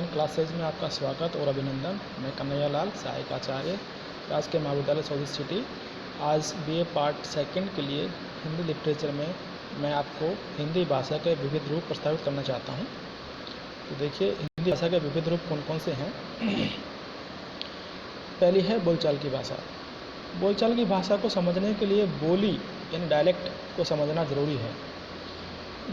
Online classes में आपका स्वागत और अभिनंदन। मैं कन्हैया लाल, सहायक आचार्य, राजकीय महाविद्यालय सोदी सिटी। आज बीए पार्ट सेकंड के लिए हिंदी लिटरेचर में मैं आपको हिंदी भाषा के विविध रूप प्रस्तावित करना चाहता हूं। तो देखिए, हिंदी भाषा के विविध रूप कौन कौन से हैं। पहली है बोलचाल की भाषा। बोलचाल की भाषा को समझने के लिए बोली यानी डायलेक्ट को समझना ज़रूरी है।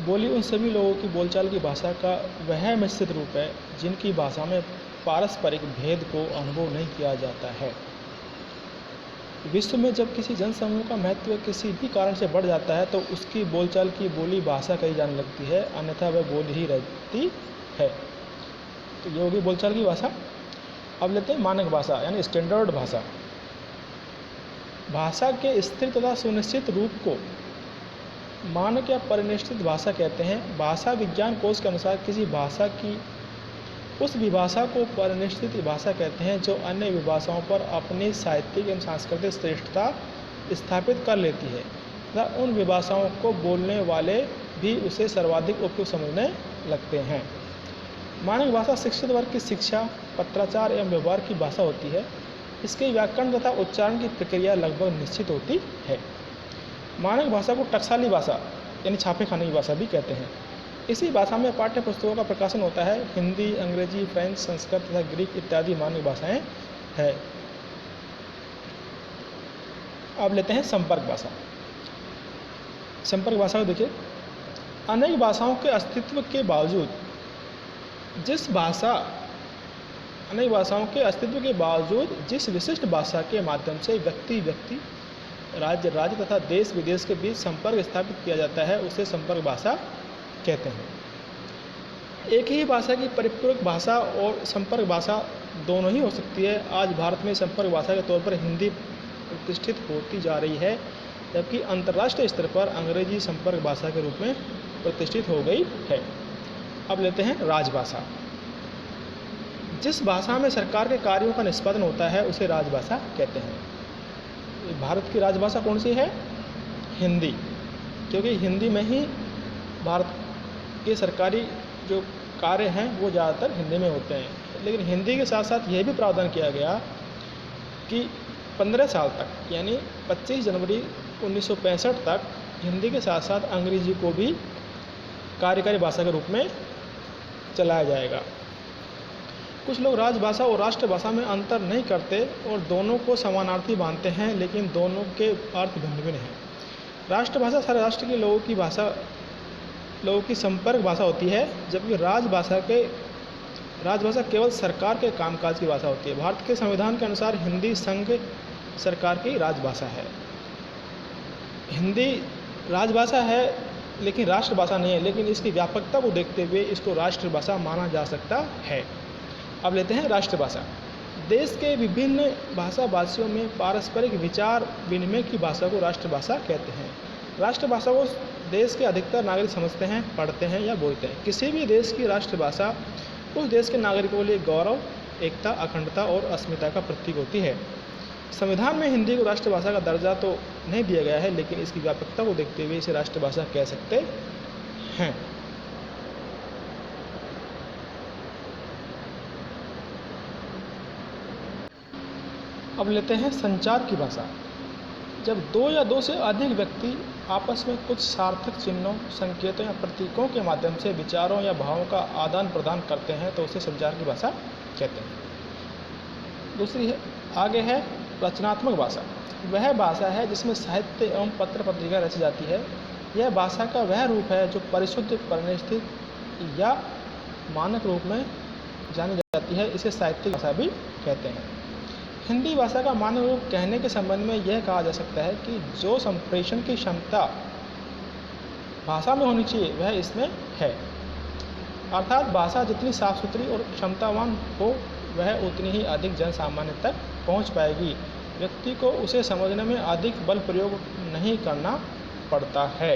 बोली उन सभी लोगों की बोलचाल की भाषा का वह मिश्रित रूप है जिनकी भाषा में पारस्परिक भेद को अनुभव नहीं किया जाता है। विश्व में जब किसी जनसमूह का महत्व किसी भी कारण से बढ़ जाता है तो उसकी बोलचाल की बोली भाषा कही जाने लगती है, अन्यथा वह बोली ही रहती है। तो ये होगी बोलचाल की भाषा। अब लेते हैं मानक भाषा यानी स्टैंडर्ड भाषा। भाषा के स्थिर तथा सुनिश्चित रूप को मानक या परिनिष्ठित भाषा कहते हैं। भाषा विज्ञान कोश के अनुसार किसी भाषा की उस विभाषा को परिनिष्ठित भाषा कहते हैं जो अन्य विभाषाओं पर अपनी साहित्यिक एवं सांस्कृतिक श्रेष्ठता स्थापित कर लेती है तथा उन विभाषाओं को बोलने वाले भी उसे सर्वाधिक उपयुक्त समझने लगते हैं। मानक भाषा शिक्षित वर्ग की शिक्षा, पत्राचार एवं व्यवहार की भाषा होती है। इसके व्याकरण तथा उच्चारण की प्रक्रिया लगभग निश्चित होती है। मानक भाषा को टकसाली भाषा यानी छापे खाने की भाषा भी कहते हैं। इसी भाषा में पाठ्य पुस्तकों का प्रकाशन होता है। हिंदी, अंग्रेजी, फ्रेंच, संस्कृत तथा ग्रीक इत्यादि मानक भाषाएं हैं। अब लेते हैं संपर्क भाषा। संपर्क भाषा को देखिए, अनेक भाषाओं के अस्तित्व के बावजूद जिस विशिष्ट भाषा के माध्यम से व्यक्ति राज्य तथा देश विदेश के बीच संपर्क स्थापित किया जाता है उसे संपर्क भाषा कहते हैं। एक ही भाषा की परिपूरक भाषा और संपर्क भाषा दोनों ही हो सकती है। आज भारत में संपर्क भाषा के तौर पर हिंदी प्रतिष्ठित होती जा रही है, जबकि अंतर्राष्ट्रीय स्तर पर अंग्रेजी संपर्क भाषा के रूप में प्रतिष्ठित हो गई है। अब लेते हैं राजभाषा। जिस भाषा में सरकार के कार्यों का निष्पादन होता है उसे राजभाषा कहते हैं। भारत की राजभाषा कौन सी है? हिंदी, क्योंकि हिंदी में ही भारत के सरकारी जो कार्य हैं वो ज़्यादातर हिंदी में होते हैं। लेकिन हिंदी के साथ साथ यह भी प्रावधान किया गया कि 15 साल तक यानी 25 जनवरी 1965 तक हिंदी के साथ साथ अंग्रेजी को भी कार्यकारी भाषा के रूप में चलाया जाएगा। कुछ लोग राजभाषा और राष्ट्रभाषा में अंतर नहीं करते और दोनों को समानार्थी मानते हैं, लेकिन दोनों के अर्थ भिन्न भिन्न हैं। राष्ट्रभाषा सारे राष्ट्र के लोगों की संपर्क भाषा होती है, जबकि राजभाषा केवल सरकार के कामकाज की भाषा होती है। भारत के संविधान के अनुसार हिंदी संघ सरकार की राजभाषा है। हिंदी राजभाषा है लेकिन राष्ट्रभाषा नहीं है, लेकिन इसकी व्यापकता को देखते हुए इसको राष्ट्रभाषा माना जा सकता है। अब लेते हैं राष्ट्रभाषा। देश के विभिन्न भाषा भाषियों में पारस्परिक विचार विनिमय की भाषा को राष्ट्रभाषा कहते हैं। राष्ट्रभाषा को देश के अधिकतर नागरिक समझते हैं, पढ़ते हैं या बोलते हैं। किसी भी देश की राष्ट्रभाषा उस देश के नागरिकों के लिए गौरव, एकता, अखंडता और अस्मिता का प्रतीक होती है। संविधान में हिंदी को राष्ट्रभाषा का दर्जा तो नहीं दिया गया है, लेकिन इसकी व्यापकता को देखते हुए इसे राष्ट्रभाषा कह सकते हैं। अब लेते हैं संचार की भाषा। जब दो या दो से अधिक व्यक्ति आपस में कुछ सार्थक चिन्हों, संकेतों या प्रतीकों के माध्यम से विचारों या भावों का आदान प्रदान करते हैं तो उसे संचार की भाषा कहते हैं। दूसरी आगे है रचनात्मक भाषा। वह भाषा है जिसमें साहित्य एवं पत्र पत्रिका रची जाती है। यह भाषा का वह रूप है जो परिशुद्ध, परिनिष्ठित या मानक रूप में जानी जाती है। इसे साहित्यिक भाषा भी कहते हैं। हिंदी भाषा का मानक रूप कहने के संबंध में यह कहा जा सकता है कि जो संप्रेषण की क्षमता भाषा में होनी चाहिए वह इसमें है। अर्थात भाषा जितनी साफ सुथरी और क्षमतावान हो वह उतनी ही अधिक जन सामान्य तक पहुंच पाएगी। व्यक्ति को उसे समझने में अधिक बल प्रयोग नहीं करना पड़ता है।